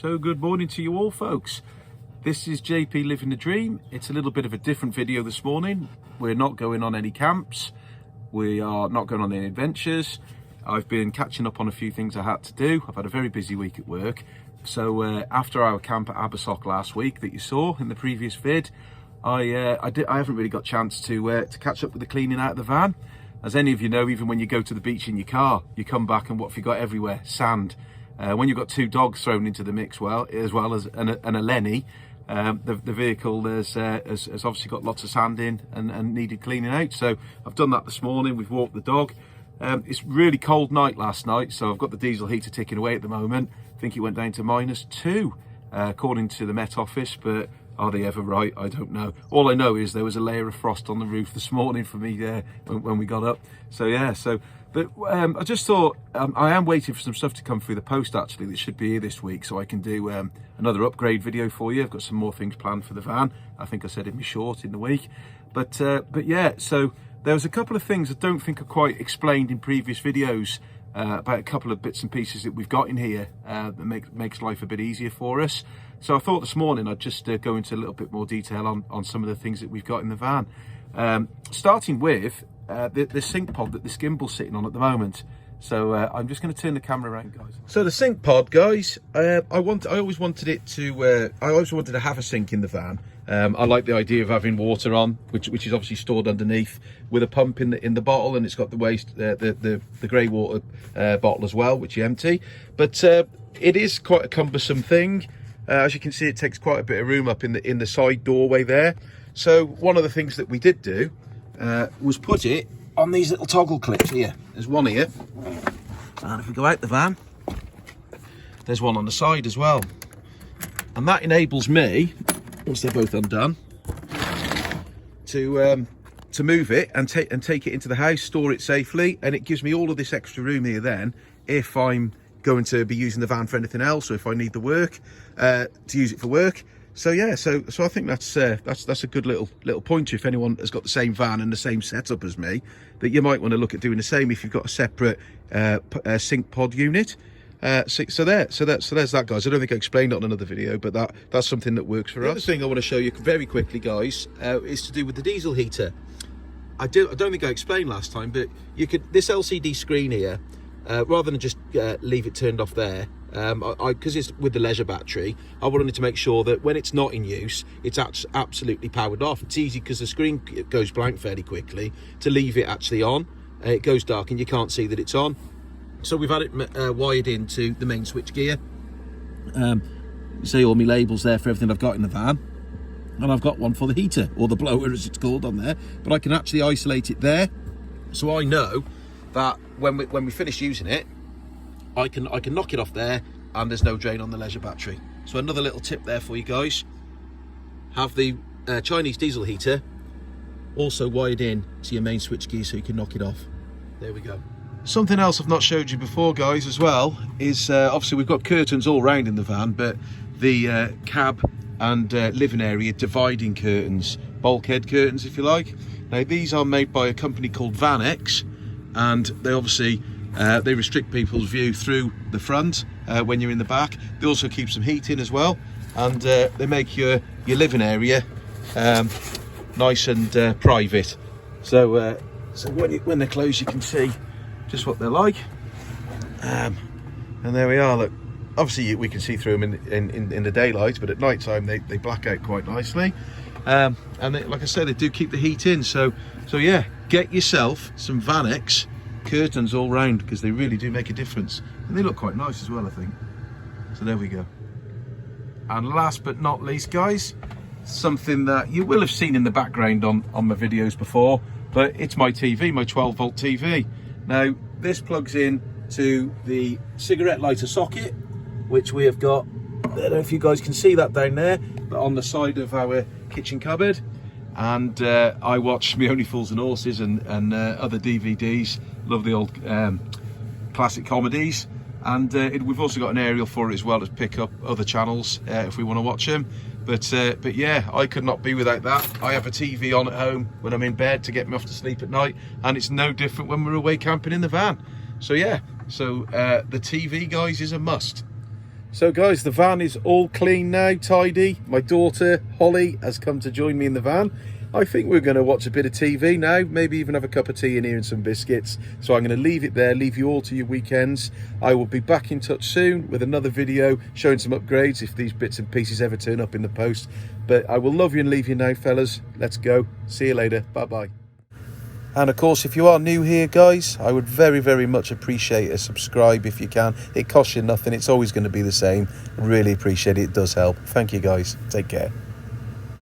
So good morning to you all, folks. This is JP Living the Dream. It's a little bit of a different video this morning. We're not going on any camps. We are not going on any adventures. I've been catching up on a few things I had to do. I've had a very busy week at work. So after our camp at Abersoch last week that you saw in the previous vid, I haven't really got a chance to catch up with the cleaning out of the van. As any of you know, even when you go to the beach in your car, you come back and what have you got everywhere? Sand. When you've got two dogs thrown into the mix, as well as a Lenny, the vehicle has obviously got lots of sand in and needed cleaning out. So I've done that this morning. We've walked the dog. It's really cold night last night, so I've got the diesel heater ticking away at the moment. I think it went down to -2 according to the Met Office, but are they ever right? I don't know. All I know is there was a layer of frost on the roof this morning for me when we got up. So yeah, but I just thought I am waiting for some stuff to come through the post actually that should be here this week, so I can do another upgrade video for you. I've got some more things planned for the van. I think I said in my short in the week, but yeah. So there was a couple of things I don't think are quite explained in previous videos about a couple of bits and pieces that we've got in here that makes life a bit easier for us. So I thought this morning I'd just go into a little bit more detail on some of the things that we've got in the van, starting with the sink pod that this gimbal's sitting on at the moment. So I'm just going to turn the camera around, guys. So the sink pod, guys, I always wanted to have a sink in the van. I like the idea of having water on, which is obviously stored underneath with a pump in the bottle, and it's got the waste, the grey water bottle as well, which you empty. But it is quite a cumbersome thing. As you can see, it takes quite a bit of room up in the side doorway there. So one of the things that we did do was put it on these little toggle clips here. There's one here, and if we go out the van, there's one on the side as well, and that enables me, once they're both undone, to move it and take it into the house, store it safely, and it gives me all of this extra room here then if I'm going to be using the van for anything else, or if I need the work to use it for work. So yeah, so I think that's a good little pointer if anyone has got the same van and the same setup as me, that you might want to look at doing the same if you've got a separate sink pod unit. So there's that, guys. I don't think I explained it on another video, but that's something that works for us. The other thing I want to show you very quickly, guys, is to do with the diesel heater. I don't think I explained last time, but this LCD screen here, rather than just leave it turned off there, because it's with the leisure battery, I wanted to make sure that when it's not in use, it's absolutely powered off. It's easy because the screen goes blank fairly quickly to leave it actually on. It goes dark and you can't see that it's on. So we've had it wired into the main switch gear. See all my labels there for everything I've got in the van, and I've got one for the heater, or the blower as it's called, on there. But I can actually isolate it there, so I know that when we finish using it, I can knock it off there, and there's no drain on the leisure battery. So another little tip there for you guys: have the Chinese diesel heater also wired in to your main switch gear so you can knock it off. There we go. Something else I've not showed you before, guys, as well, is obviously we've got curtains all round in the van, but the cab and living area dividing curtains, bulkhead curtains if you like. Now these are made by a company called Vanex, and they obviously they restrict people's view through the front when you're in the back. They also keep some heat in as well, and they make your living area nice and private. So when they're closed, you can see just what they're like, and there we are. Look, obviously we can see through them in the daylight, but at night time they black out quite nicely, and like I said, they do keep the heat in. So yeah, get yourself some Vanex curtains all round, because they really do make a difference, and they look quite nice as well, I think. So there we go. And last but not least, guys, something that you will have seen in the background on my videos before, but it's my TV, my 12-volt TV. Now this plugs in to the cigarette lighter socket, which we have got, I don't know if you guys can see that down there, but on the side of our kitchen cupboard. And I watch Me Only Fools and Horses and other DVDs. Love the old classic comedies, and we've also got an aerial for it as well to pick up other channels if we want to watch them. But yeah, I could not be without that. I have a TV on at home when I'm in bed to get me off to sleep at night, and it's no different when we're away camping in the van. So yeah, the TV, guys, is a must. So guys, the van is all clean now, tidy. My daughter Holly has come to join me in the van. I think we're going to watch a bit of TV now, maybe even have a cup of tea in here and some biscuits. So I'm going to leave it there, leave you all to your weekends. I will be back in touch soon with another video showing some upgrades if these bits and pieces ever turn up in the post. But I will love you and leave you now, fellas. Let's go. See you later. Bye-bye. And of course, if you are new here, guys, I would very, very much appreciate a subscribe if you can. It costs you nothing. It's always going to be the same. Really appreciate it. It does help. Thank you, guys. Take care.